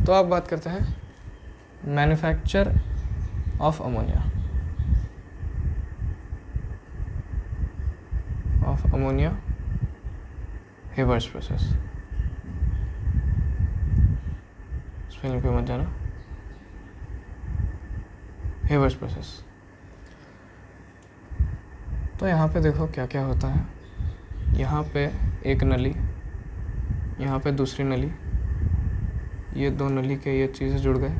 तो आप बात करते हैं manufacture of ammonia, Haber's process. Spelling पे मत जाना, हेबर्स प्रोसेस। तो यहाँ पे देखो क्या क्या होता है। यहाँ पे एक नली, यहाँ पे दूसरी नली, ये दो नली के ये चीज़ें जुड़ गए,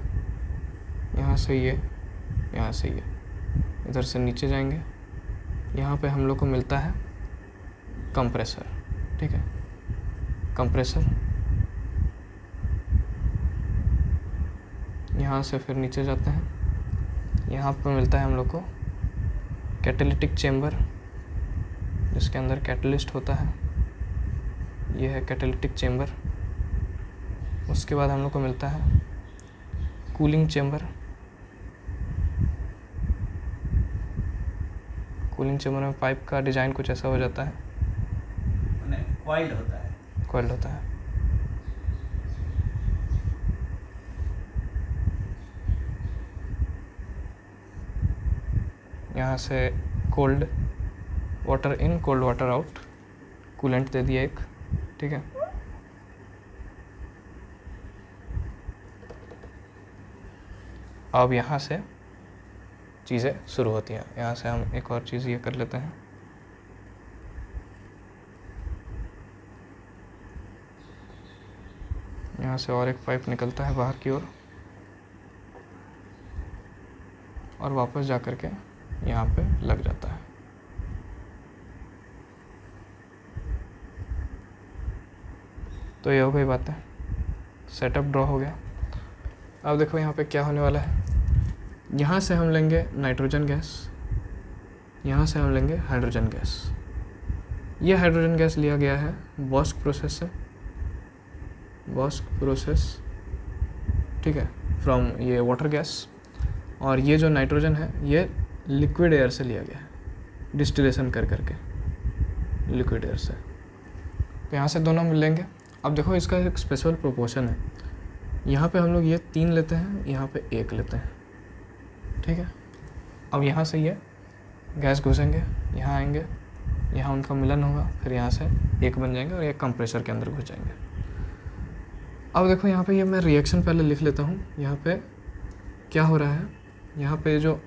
यहाँ से ये, यहाँ से ये, इधर से नीचे जाएंगे। यहाँ पे हम लोग को मिलता है कंप्रेसर, ठीक है, कंप्रेसर। यहाँ से फिर नीचे जाते हैं, यहाँ पर मिलता है हम लोग को कैटेलिटिक चेम्बर, जिसके अंदर कैटलिस्ट होता है, ये है कैटेलिटिक चेम्बर। उसके बाद हम लोग को मिलता है कूलिंग चेम्बर। कूलिंग चेम्बर में पाइप का डिज़ाइन कुछ ऐसा हो जाता है, कॉइल्ड होता है, कॉइल्ड होता है। यहाँ से cold water in, cold water out, coolant दे दिया एक, ठीक है। अब यहाँ से चीज़ें शुरू होती हैं। यहाँ से हम एक और चीज़ ये कर लेते हैं, यहाँ से और एक पाइप निकलता है बाहर की ओर और वापस जा कर के यहाँ पे लग जाता है। तो ये हो गई बात है, सेटअप ड्रॉ हो गया। अब देखो यहाँ पे क्या होने वाला है। यहाँ से हम लेंगे नाइट्रोजन गैस, यहाँ से हम लेंगे हाइड्रोजन गैस। ये हाइड्रोजन गैस लिया गया है बॉस्क प्रोसेस से, बॉस्क प्रोसेस, ठीक है, फ्रॉम ये वाटर गैस। और ये जो नाइट्रोजन है ये लिक्विड एयर से लिया गया है, डिस्टिलेशन कर करके लिक्विड एयर से। तो यहाँ से दोनों मिलेंगे। अब देखो इसका एक स्पेशल प्रोपोर्शन है, यहाँ पे हम लोग ये 3 लेते हैं, यहाँ पे 1 लेते हैं, ठीक है। अब यहाँ से ये गैस घुसेंगे, यहाँ आएंगे, यहाँ उनका मिलन होगा, फिर यहाँ से 1 बन जाएंगे और ये कंप्रेसर के अंदर घुस जाएंगे। अब देखो यहाँ पे ये मैं रिएक्शन पहले लिख लेता हूँ। यहाँ पे क्या हो रहा है, यहाँ पे जो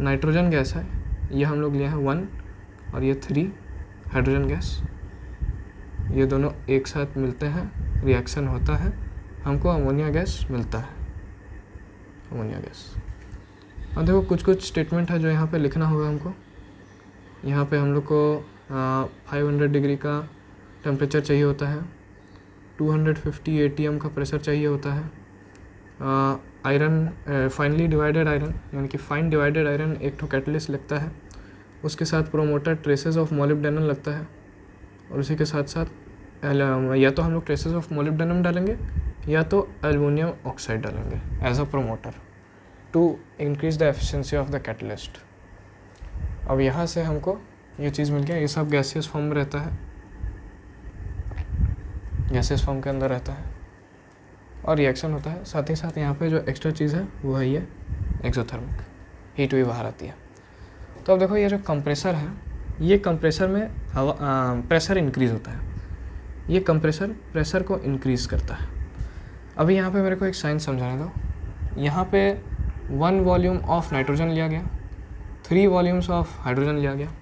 नाइट्रोजन गैस है ये हम लोग लिए हैं 1 और ये 3 हाइड्रोजन गैस, ये दोनों एक साथ मिलते हैं, रिएक्शन होता है, हमको अमोनिया गैस मिलता है, अमोनिया गैस। और देखो कुछ कुछ स्टेटमेंट है जो यहाँ पे लिखना होगा हमको। यहाँ पे हम लोग को 500 डिग्री का टेम्परेचर चाहिए होता है, 250 ATM का प्रेशर चाहिए होता है, आयरन फाइनली डिवाइडेड आयरन, यानी कि फाइन डिवाइडेड आयरन एक तो कैटलिस्ट लगता है, उसके साथ प्रोमोटर ट्रेसेस ऑफ मोलिब्डेनम लगता है, और उसी के साथ साथ या तो हम लोग ट्रेसेस ऑफ मोलिब्डेनम डालेंगे या तो एल्युमिनियम ऑक्साइड डालेंगे as a promoter to increase the efficiency of the catalyst. अब यहाँ से हमको ये चीज़ मिल गया, ये सब गैसियस फॉर्म में रहता है, गैसियस फॉर्म के अंदर रहता है और रिएक्शन होता है। साथ ही साथ यहाँ पे जो एक्स्ट्रा चीज़ है वो है ये एक्सोथर्मिक हीट भी बाहर आती है। तो अब देखो ये जो कंप्रेसर है, ये कंप्रेसर में हवा प्रेशर इंक्रीज़ होता है, ये कंप्रेसर प्रेशर को इंक्रीज़ करता है। अभी यहाँ पे मेरे को एक साइन समझाने दो। यहाँ पे 1 वॉल्यूम ऑफ नाइट्रोजन लिया गया, 3 वॉल्यूम्स ऑफ हाइड्रोजन लिया गया,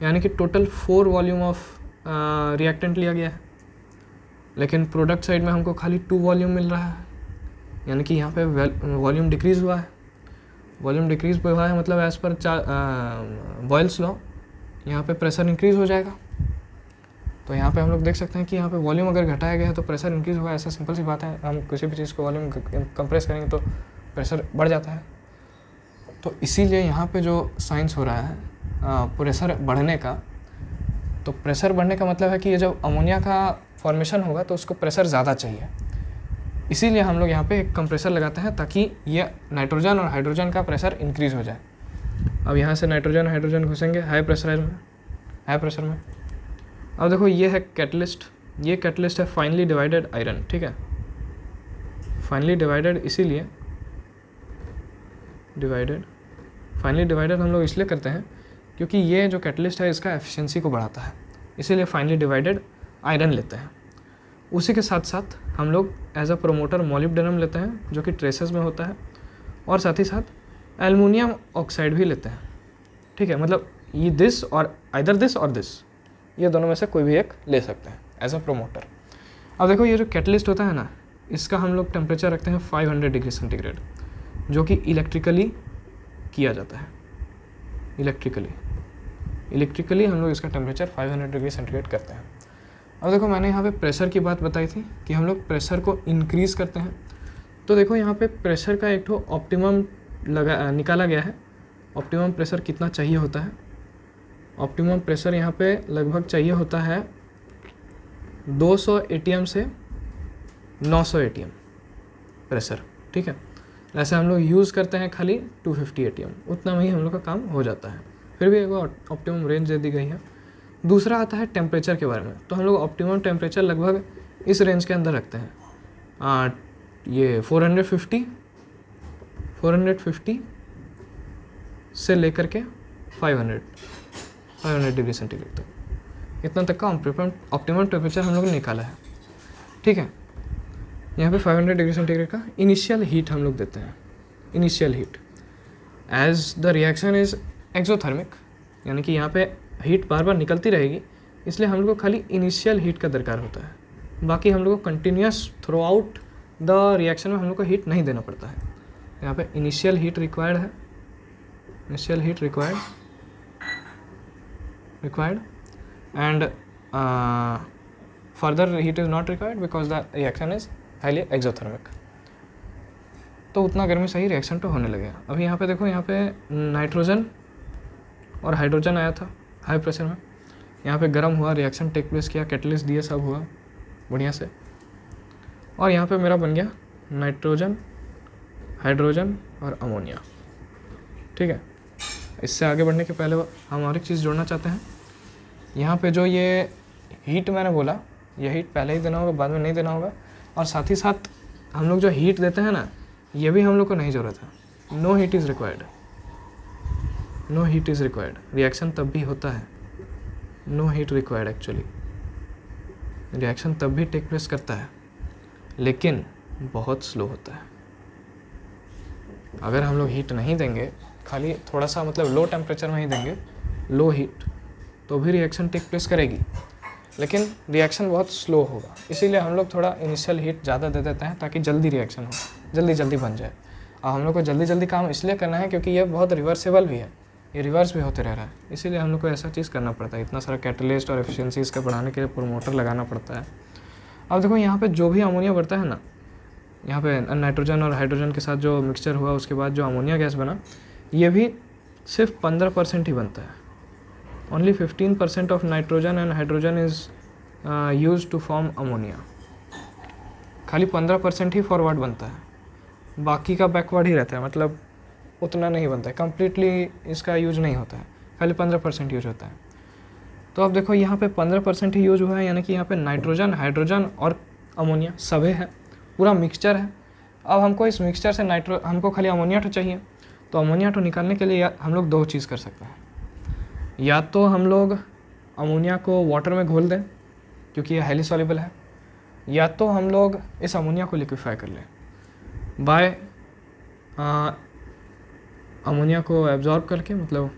यानी कि टोटल 4 वॉल्यूम ऑफ रिएक्टेंट लिया गया है। लेकिन प्रोडक्ट साइड में हमको खाली 2 वॉल्यूम मिल रहा है, यानी कि यहाँ पे वॉल्यूम डिक्रीज़ हुआ है। वॉल्यूम डिक्रीज़ हुआ है मतलब एज़ पर बॉयल्स लॉ यहाँ पे प्रेशर इंक्रीज़ हो जाएगा। तो यहाँ पे हम लोग देख सकते हैं कि यहाँ पे वॉल्यूम अगर घटाया गया है तो प्रेशर इंक्रीज़ होगा, ऐसा सिंपल सी बात है। हम किसी भी चीज़ को वॉल्यूम कंप्रेस करेंगे तो प्रेशर बढ़ जाता है। तो इसीलिए यहाँ पे जो साइंस हो रहा है प्रेशर बढ़ने का, तो प्रेशर बढ़ने का मतलब है कि ये जब अमोनिया का फॉर्मेशन होगा तो उसको प्रेशर ज़्यादा चाहिए, इसीलिए हम लोग यहाँ पे एक कंप्रेसर लगाते हैं ताकि ये नाइट्रोजन और हाइड्रोजन का प्रेशर इंक्रीज़ हो जाए। अब यहाँ से नाइट्रोजन हाइड्रोजन घुसेंगे हाई प्रेशर में। अब देखो ये है कैटलिस्ट, ये कैटलिस्ट है फाइनली डिवाइडेड आयरन, ठीक है, फाइनली डिवाइडेड इसीलिए फाइनली डिवाइडेड हम लोग इसलिए करते हैं क्योंकि ये जो कैटलिस्ट है इसका एफिशिएंसी को बढ़ाता है, इसीलिए फाइनली डिवाइडेड आयरन लेते हैं। उसी के साथ साथ हम लोग एज अ प्रोमोटर मोलिब्डेनम लेते हैं जो कि ट्रेसेस में होता है, और साथ ही साथ एल्युमिनियम ऑक्साइड भी लेते हैं। ठीक है, मतलब ये दिस और आइदर दिस और दिस, ये दोनों में से कोई भी एक ले सकते हैं एज अ प्रोमोटर। अब देखो ये जो कैटलिस्ट होता है ना, इसका हम लोग टेम्परेचर रखते हैं 500 डिग्री सेंटीग्रेड, जो कि इलेक्ट्रिकली किया जाता है। इलेक्ट्रिकली हम लोग इसका टेम्परेचर 500 डिग्री सेंटीग्रेड करते हैं। अब देखो मैंने यहाँ पे प्रेशर की बात बताई थी कि हम लोग प्रेशर को इंक्रीज़ करते हैं। तो देखो यहाँ पे प्रेशर का एक तो ऑप्टिमम निकाला गया है। ऑप्टिमम प्रेशर कितना चाहिए होता है? ऑप्टिमम प्रेशर यहाँ पे लगभग चाहिए होता है 200 ATM से 900 ATM प्रेशर। ठीक है, वैसे हम लोग यूज़ करते हैं खाली 250 ATM, उतना में ही हम लोग का काम हो जाता है। फिर भी एक ऑप्टिमम रेंज दे दी गई है। दूसरा आता है टेम्परेचर के बारे में। तो हम लोग ऑप्टिमम टेम्परेचर लगभग इस रेंज के अंदर रखते हैं। ये 450 से लेकर के 500 डिग्री सेंटीग्रेड तक, इतना तक का ऑप्टिमम टेम्परेचर हम लोग ने निकाला है। ठीक है, यहाँ पे 500 डिग्री सेंटीग्रेड का इनिशियल हीट हम लोग देते हैं। Initial heat as the reaction is exothermic, यानी कि यहाँ पे हीट बार बार निकलती रहेगी, इसलिए हम लोग को खाली इनिशियल हीट का दरकार होता है। बाकी हम लोग को continuous through out the reaction में हम लोग को हीट नहीं देना पड़ता है। यहाँ पे इनिशियल हीट रिक्वायर्ड है, initial heat required and further heat is not required because the reaction is highly exothermic. तो उतना गर्मी सही रिएक्शन तो होने लगेगा। अभी यहाँ पे देखो, यहाँ पे नाइट्रोजन और हाइड्रोजन आया था हाई प्रेशर में, यहाँ पे गर्म हुआ, रिएक्शन टेक प्लेस किया, कैटलिस्ट दिए, सब हुआ बढ़िया से, और यहाँ पे मेरा बन गया नाइट्रोजन, हाइड्रोजन और अमोनिया। ठीक है, इससे आगे बढ़ने के पहले हम और एक चीज़ जोड़ना चाहते हैं। यहाँ पे जो ये हीट मैंने बोला, ये हीट पहले ही देना होगा, बाद में नहीं देना होगा। और साथ ही साथ हम लोग जो हीट देते हैं ना, ये भी हम लोग को नहीं ज़रूरत है। No heat is required, no heat is required. Reaction तब भी होता है, no heat required. Actually reaction तब भी टेक प्लेस करता है, लेकिन बहुत स्लो होता है। अगर हम लोग हीट नहीं देंगे, खाली थोड़ा सा मतलब लो टेम्परेचर में ही देंगे, लो हीट, तो भी रिएक्शन टेक प्लेस करेगी, लेकिन रिएक्शन बहुत स्लो होगा। इसीलिए हम लोग थोड़ा इनिशियल हीट ज़्यादा दे देते हैं ताकि जल्दी रिएक्शन हो, जल्दी बन जाए। और हम लोग को जल्दी काम इसलिए करना है क्योंकि ये बहुत रिवर्सेबल भी है, ये रिवर्स भी होते रह रहा है, इसीलिए हम लोग को ऐसा चीज़ करना पड़ता है। इतना सारा कैटलिस्ट और एफिशिएंसी इसका बढ़ाने के लिए प्रोमोटर लगाना पड़ता है। अब देखो यहाँ पे जो भी अमोनिया बढ़ता है ना, यहाँ पे नाइट्रोजन और हाइड्रोजन के साथ जो मिक्सचर हुआ, उसके बाद जो अमोनिया गैस बना, ये भी सिर्फ 15% ही बनता है। Only 15% of nitrogen and hydrogen is use to form ammonia. खाली 15% ही फॉरवर्ड बनता है, बाकी का बैकवर्ड ही रहता है, मतलब उतना नहीं बनता है, कम्प्लीटली इसका यूज नहीं होता है, खाली 15% यूज होता है। तो अब देखो यहाँ पे 15% ही यूज हुआ है, यानी कि यहाँ पे नाइट्रोजन, हाइड्रोजन और अमोनिया सभी है, पूरा मिक्सचर है। अब हमको इस मिक्सचर से हमको खाली अमोनिया तो चाहिए, तो अमोनिया तो निकालने के लिए हम लोग दो चीज़ कर सकते हैं। या तो हम लोग अमोनिया को वाटर में घोल दें क्योंकि ये हाईली सॉल्युबल है, या तो हम लोग इस अमोनिया को लिक्विफाई कर लें बाय अमोनिया को एब्जॉर्ब करके, मतलब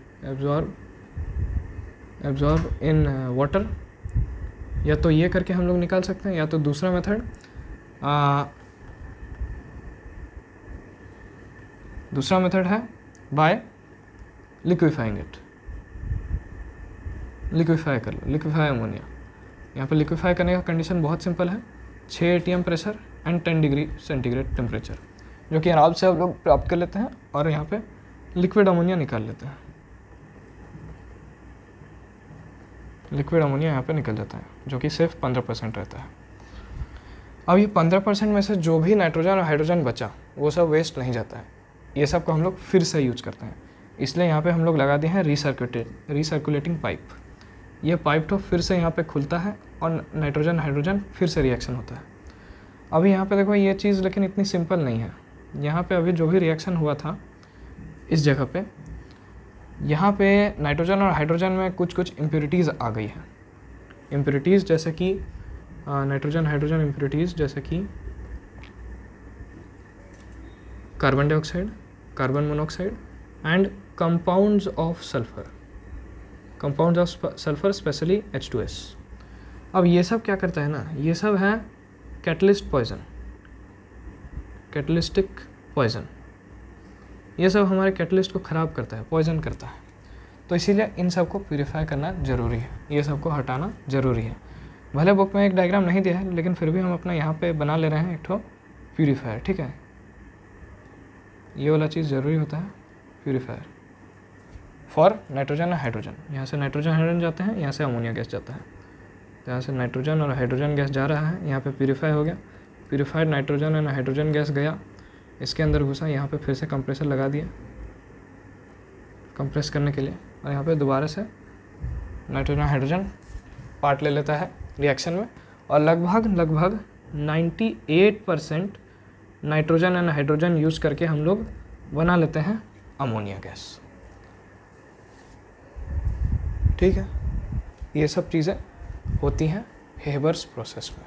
एब्जॉर्ब इन वाटर, या तो ये करके हम लोग निकाल सकते हैं, या तो दूसरा मेथड है बाय लिक्विफाइंग इट। लिक्विफाई कर लो, लिक्विफाई अमोनिया। यहाँ पे लिक्विफाई करने का कंडीशन बहुत सिंपल है, 6 ATM pressure and 10 degree centigrade temperature, जो कि आराम से आप लोग प्राप्त कर लेते हैं, और यहाँ पे लिक्विड अमोनिया निकाल लेते हैं। लिक्विड अमोनिया यहाँ पे निकल जाता है, जो कि सिर्फ 15% रहता है। अब ये 15% में से जो भी नाइट्रोजन और हाइड्रोजन बचा, वो सब वेस्ट नहीं जाता है, ये सब को हम लोग फिर से यूज करते हैं। इसलिए यहाँ पे हम लोग लगा दिए हैं रिसर्कुलेटिंग पाइप। ये पाइप तो फिर से यहाँ पे खुलता है और नाइट्रोजन हाइड्रोजन फिर से रिएक्शन होता है। अभी यहाँ पे देखो ये चीज़ लेकिन इतनी सिंपल नहीं है। यहाँ पे अभी जो भी रिएक्शन हुआ था इस जगह पे, यहाँ पे नाइट्रोजन और हाइड्रोजन में कुछ कुछ इम्प्योरिटीज़ आ गई है। इम्प्योरिटीज़ जैसे कि नाइट्रोजन हाइड्रोजन इम्प्योरिटीज़ जैसे कि carbon dioxide, carbon monoxide and compounds of sulphur, compounds of sulphur specially H2S। अब ये सब क्या करता है ना, ये सब है कैटलिस्ट पॉइजन, कैटलिस्टिक पॉइजन। ये सब हमारे कैटलिस्ट को ख़राब करता है, पॉइजन करता है। तो इसीलिए इन सब को प्यूरीफाई करना ज़रूरी है, ये सब को हटाना ज़रूरी है। भले बुक में एक डायग्राम नहीं दिया है, लेकिन फिर भी हम अपना यहाँ पे बना ले रहे हैं एक ठो प्यूरीफायर, ठीक है। ये वाला चीज़ ज़रूरी होता है, प्यूरीफायर फॉर नाइट्रोजन और हाइड्रोजन। यहाँ से नाइट्रोजन हाइड्रोजन जाते हैं, यहाँ से अमोनिया गैस जाता है। तो यहाँ से नाइट्रोजन और हाइड्रोजन गैस जा रहा है, यहाँ पे प्यूरीफाई हो गया, purified nitrogen and hydrogen gas गया, इसके अंदर घुसा, यहाँ पे फिर से कंप्रेसर लगा दिया कंप्रेस करने के लिए, और यहाँ पे दोबारा से नाइट्रोजन हाइड्रोजन पार्ट ले लेता है रिएक्शन में, और लगभग 98% नाइट्रोजन एंड हाइड्रोजन यूज़ करके हम लोग बना लेते हैं अमोनिया गैस, ठीक है। ये सब चीज़ें होती हैं हेबर्स प्रोसेस में।